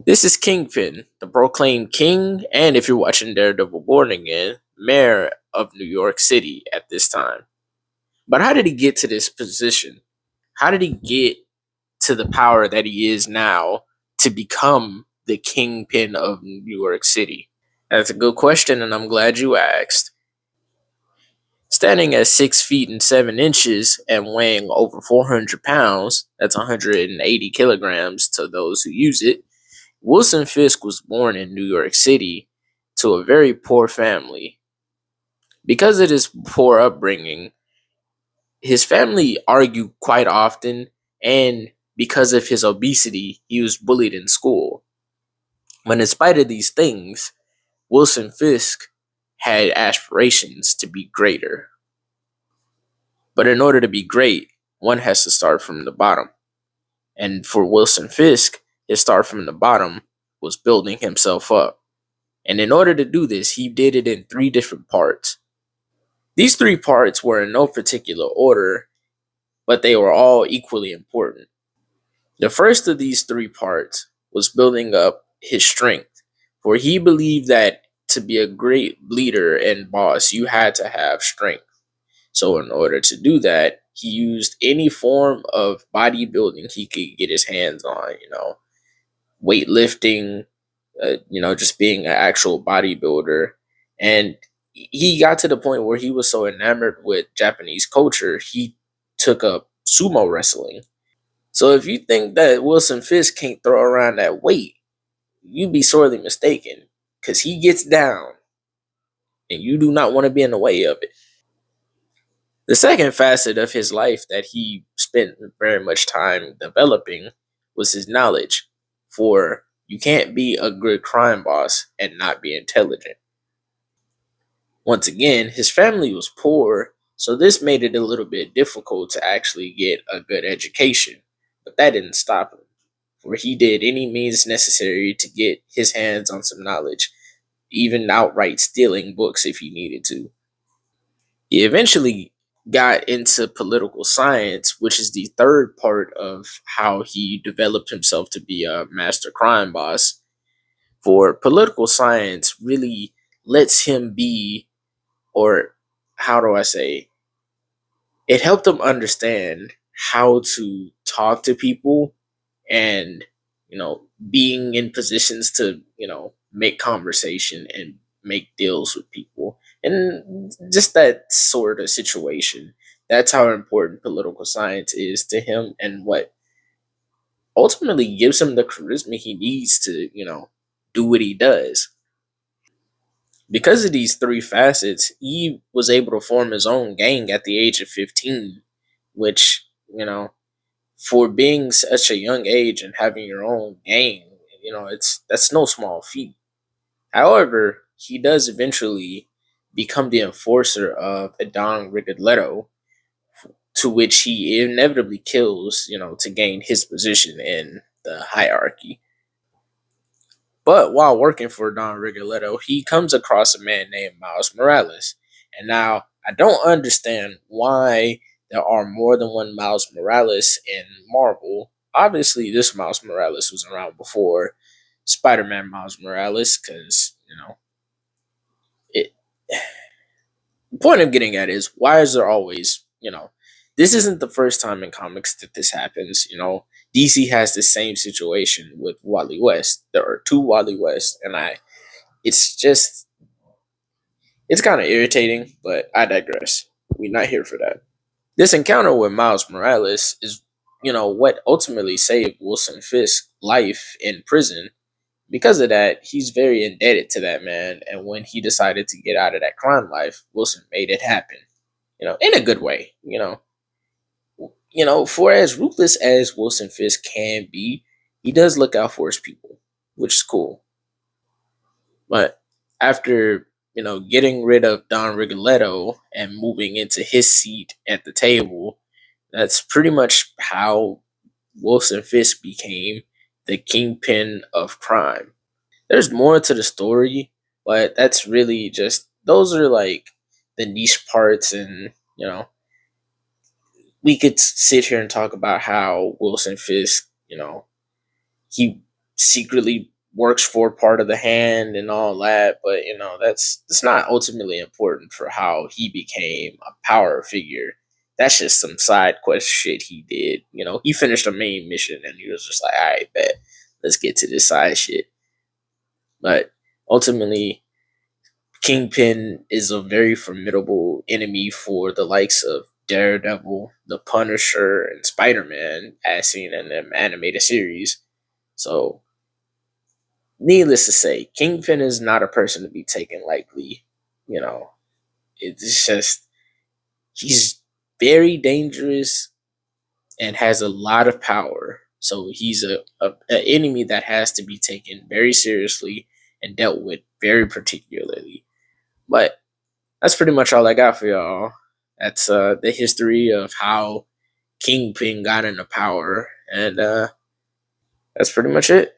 This is Kingpin, the proclaimed king, and if you're watching Daredevil Born Again, mayor of New York City at this time. But how did he get to this position? How did he get to the power that he is now to become the kingpin of New York City? That's a good question, and I'm glad you asked. Standing at 6 feet and 7 inches and weighing over 400 pounds, that's 180 kilograms to those who use it, Wilson Fisk was born in New York City to a very poor family. Because of his poor upbringing, his family argued quite often, and because of his obesity, he was bullied in school. But in spite of these things, Wilson Fisk had aspirations to be greater. But in order to be great, one has to start from the bottom. And for Wilson Fisk, his start from the bottom was building himself up. And in order to do this, he did it in three different parts. These three parts were in no particular order, but they were all equally important. The first of these three parts was building up his strength, for he believed that to be a great leader and boss, you had to have strength. So, in order to do that, he used any form of bodybuilding he could get his hands on, weightlifting, just being an actual bodybuilder. And he got to the point where he was so enamored with Japanese culture, he took up sumo wrestling. So if you think that Wilson Fisk can't throw around that weight, you'd be sorely mistaken, because he gets down, and you do not want to be in the way of it. The second facet of his life that he spent very much time developing was his knowledge. For you can't be a good crime boss and not be intelligent. Once again, his family was poor, so this made it a little bit difficult to actually get a good education. But that didn't stop him, for he did any means necessary to get his hands on some knowledge, even outright stealing books if he needed to. He eventually got into political science, which is the third part of how he developed himself to be a master crime boss. For political science really lets him be, or how do I say, it helped him understand how to talk to people and, being in positions to, make conversation and make deals with people. And just that sort of situation. That's how important political science is to him and what ultimately gives him the charisma he needs to, do what he does. Because of these three facets, he was able to form his own gang at the age of 15, which, for being such a young age and having your own gang, that's no small feat. However, he does eventually become the enforcer of Don Rigoletto, to which he inevitably kills, to gain his position in the hierarchy. But while working for Don Rigoletto, he comes across a man named Miles Morales. And now, I don't understand why there are more than one Miles Morales in Marvel. Obviously, this Miles Morales was around before Spider-Man Miles Morales, because, it. The point I'm getting at is, why is there always, this isn't the first time in comics that this happens. DC has the same situation with Wally West. There are two Wally West, and it's just, it's kind of irritating, but I digress. We're not here for that. This encounter with Miles Morales is, what ultimately saved Wilson Fisk's life in prison. Because of that, he's very indebted to that man, and when he decided to get out of that crime life, Wilson made it happen. In a good way. For as ruthless as Wilson Fisk can be, he does look out for his people, which is cool. But after, getting rid of Don Rigoletto and moving into his seat at the table, that's pretty much how Wilson Fisk became the kingpin of crime. There's more to the story, but that's really just, those are like the niche parts, and we could sit here and talk about how Wilson Fisk, he secretly works for part of the hand and all that, but that's not ultimately important for how he became a power figure. That's just some side quest shit he did. He finished a main mission and he was just like, all right, bet, let's get to this side shit. But ultimately, Kingpin is a very formidable enemy for the likes of Daredevil, the Punisher, and Spider Man, as seen in the animated series. So, needless to say, Kingpin is not a person to be taken lightly. You know, it's just, he's very dangerous and has a lot of power. So he's an enemy that has to be taken very seriously and dealt with very particularly. But that's pretty much all I got for y'all. That's the history of how Kingpin got into power, and that's pretty much it.